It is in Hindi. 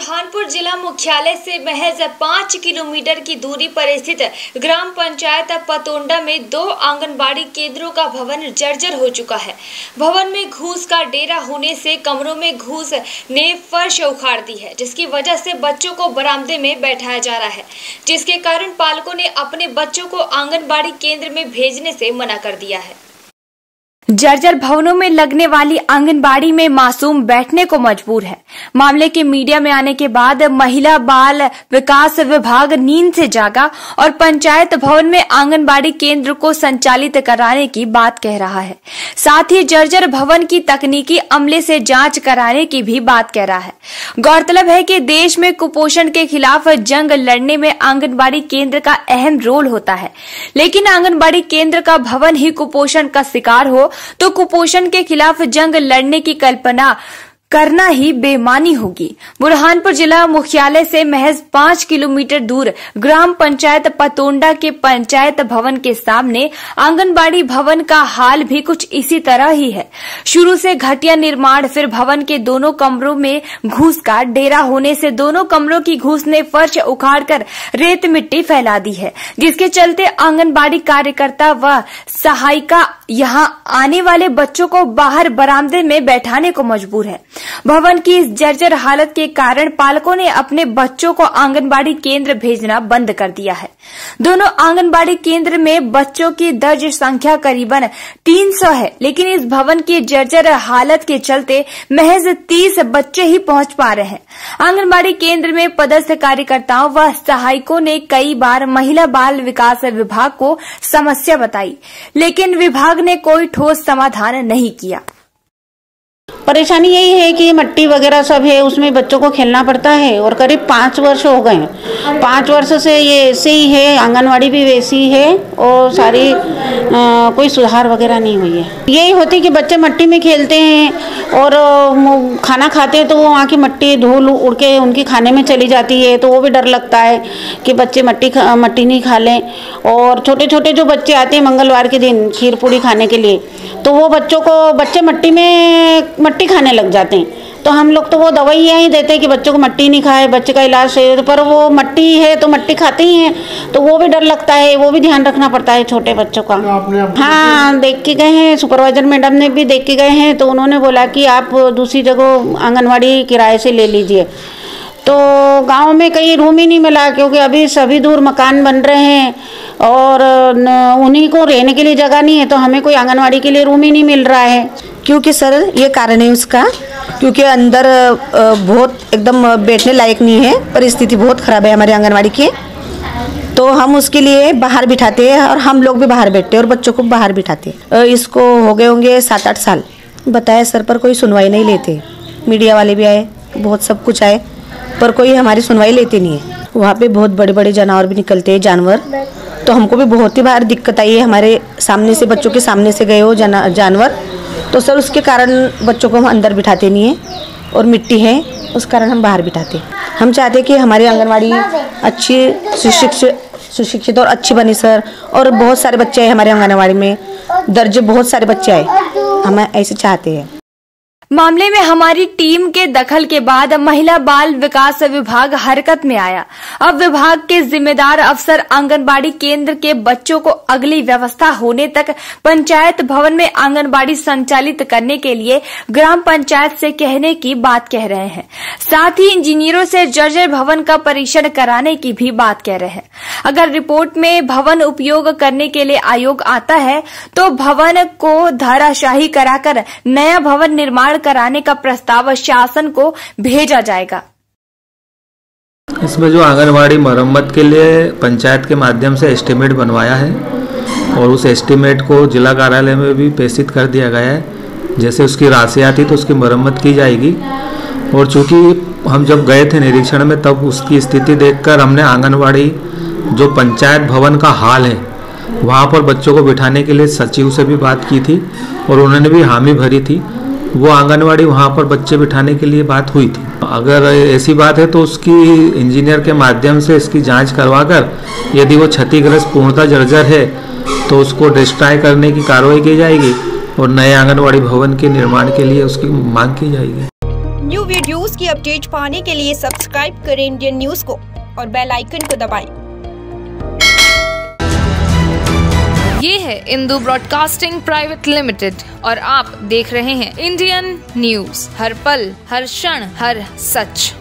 बुरहानपुर जिला मुख्यालय से महज 5 किलोमीटर की दूरी पर स्थित ग्राम पंचायत पतोंडा में 2 आंगनबाड़ी केंद्रों का भवन जर्जर हो चुका है। भवन में घूस का डेरा होने से कमरों में घूस ने फर्श उखाड़ दी है, जिसकी वजह से बच्चों को बरामदे में बैठाया जा रहा है, जिसके कारण पालकों ने अपने बच्चों को आंगनबाड़ी केंद्र में भेजने से मना कर दिया है। जर्जर भवनों में लगने वाली आंगनबाड़ी में मासूम बैठने को मजबूर है। मामले के मीडिया में आने के बाद महिला बाल विकास विभाग नींद से जागा और पंचायत भवन में आंगनबाड़ी केंद्र को संचालित कराने की बात कह रहा है। साथ ही जर्जर भवन की तकनीकी अमले से जांच कराने की भी बात कह रहा है। गौरतलब है कि देश में कुपोषण के खिलाफ जंग लड़ने में आंगनबाड़ी केंद्र का अहम रोल होता है, लेकिन आंगनबाड़ी केंद्र का भवन ही कुपोषण का शिकार हो तो कुपोषण के खिलाफ जंग लड़ने की कल्पना करना ही बेईमानी होगी। बुरहानपुर जिला मुख्यालय से महज 5 किलोमीटर दूर ग्राम पंचायत पतोंडा के पंचायत भवन के सामने आंगनबाड़ी भवन का हाल भी कुछ इसी तरह ही है। शुरू से घटिया निर्माण, फिर भवन के दोनों कमरों में घूस का डेरा होने से दोनों कमरों की घूस ने फर्श उखाड़कर रेत मिट्टी फैला दी है, जिसके चलते आंगनबाड़ी कार्यकर्ता व सहायिका यहां आने वाले बच्चों को बाहर बरामदे में बैठाने को मजबूर है। भवन की इस जर्जर हालत के कारण पालकों ने अपने बच्चों को आंगनबाड़ी केंद्र भेजना बंद कर दिया है। दोनों आंगनबाड़ी केंद्र में बच्चों की दर्ज संख्या करीबन 300 है, लेकिन इस भवन की जर्जर हालत के चलते महज 30 बच्चे ही पहुंच पा रहे हैं। आंगनबाड़ी केंद्र में पदस्थ कार्यकर्ताओं व सहायकों ने कई बार महिला बाल विकास विभाग को समस्या बताई, लेकिन विभाग ने कोई ठोस समाधान नहीं किया। परेशानी यही है कि मट्टी वगैरह सब है, उसमें बच्चों को खेलना पड़ता है और करीब 5 वर्ष हो गए हैं। 5 वर्ष से ये ऐसे ही है, आंगनवाड़ी भी वैसी है और सारी कोई सुधार वगैरह नहीं हुई है। यही होती कि बच्चे मट्टी में खेलते हैं और खाना खाते हैं तो वो वहाँ की मट्टी धूल उड़ के उनके खाने में चली जाती है, तो वो भी डर लगता है कि बच्चे मट्टी नहीं खा लें। और छोटे छोटे जो बच्चे आते हैं मंगलवार के दिन खीर पूड़ी खाने के लिए, तो वो बच्चे मट्टी खाने लग जाते हैं। तो हम लोग तो वो दवाइयाँ ही देते हैं कि बच्चों को मट्टी नहीं खाए, बच्चे का इलाज है, पर वो मट्टी है तो मट्टी खाते ही हैं, तो वो भी डर लगता है, वो भी ध्यान रखना पड़ता है छोटे बच्चों का। हाँ, देख के गए हैं, सुपरवाइजर मैडम ने भी देख के गए हैं, तो उन्होंने बोला कि आप दूसरी जगह आंगनवाड़ी किराए से ले लीजिए। तो गांव में कहीं रूम ही नहीं मिला, क्योंकि अभी सभी दूर मकान बन रहे हैं और उन्हीं को रहने के लिए जगह नहीं है, तो हमें कोई आंगनवाड़ी के लिए रूम ही नहीं मिल रहा है। क्योंकि सर ये कारण है उसका, क्योंकि अंदर बहुत एकदम बैठने लायक नहीं है, परिस्थिति बहुत ख़राब है हमारे आंगनवाड़ी की। तो हम उसके लिए बाहर बिठाते हैं और हम लोग भी बाहर बैठते हैं और बच्चों को बाहर बिठाते हैं। इसको हो गए होंगे 7-8 साल। बताया सर, पर कोई सुनवाई नहीं लेते। मीडिया वाले भी आए, बहुत सब कुछ आए, पर कोई हमारी सुनवाई लेते नहीं है। वहाँ पे बहुत बड़े बड़े जानवर भी निकलते हैं, जानवर। तो हमको भी बहुत ही बार दिक्कत आई है, हमारे सामने से, बच्चों के सामने से गए हो जानवर। तो सर उसके कारण बच्चों को हम अंदर बिठाते नहीं हैं और मिट्टी है, उस कारण हम बाहर बिठाते हैं। हम चाहते हैं कि हमारी आंगनवाड़ी अच्छी सुशिक्षित और अच्छी बनी सर। और बहुत सारे बच्चे आए हमारे आंगनवाड़ी में, दर्जे बहुत सारे बच्चे आए, हम ऐसे चाहते हैं। मामले में हमारी टीम के दखल के बाद महिला बाल विकास विभाग हरकत में आया। अब विभाग के जिम्मेदार अफसर आंगनबाड़ी केंद्र के बच्चों को अगली व्यवस्था होने तक पंचायत भवन में आंगनबाड़ी संचालित करने के लिए ग्राम पंचायत से कहने की बात कह रहे हैं। साथ ही इंजीनियरों से जर्जर भवन का परीक्षण कराने की भी बात कह रहे हैं। अगर रिपोर्ट में भवन उपयोग करने के लिए आयोग आता है तो भवन को धराशायी कराकर नया भवन निर्माण कराने का प्रस्ताव शासन को भेजा जाएगा। इसमें जो आंगनवाड़ी मरम्मत के लिए पंचायत के माध्यम से एस्टीमेट बनवाया है और उस एस्टीमेट को जिला कार्यालय में भी प्रेषित कर दिया गया है। जैसे उसकी राशि आती तो उसकी मरम्मत की जाएगी। और चूंकि हम जब गए थे निरीक्षण में, तब उसकी स्थिति देखकर हमने आंगनवाड़ी जो पंचायत भवन का हाल है वहाँ पर बच्चों को बिठाने के लिए सचिव से भी बात की थी और उन्होंने भी हामी भरी थी। वो आंगनवाड़ी वहाँ पर बच्चे बिठाने के लिए बात हुई थी। अगर ऐसी बात है तो उसकी इंजीनियर के माध्यम से इसकी जांच करवाकर यदि वो क्षतिग्रस्त पूर्णतः जर्जर है तो उसको डिस्ट्रॉय करने की कार्रवाई की जाएगी और नए आंगनवाड़ी भवन के निर्माण के लिए उसकी मांग की जाएगी। न्यू वीडियोस की अपडेट पाने के लिए सब्सक्राइब करें इंडियन न्यूज को और बेल आइकन को दबाएं। ये है इंदू ब्रॉडकास्टिंग प्राइवेट लिमिटेड और आप देख रहे हैं इंडियन न्यूज, हर पल, हर क्षण, हर सच।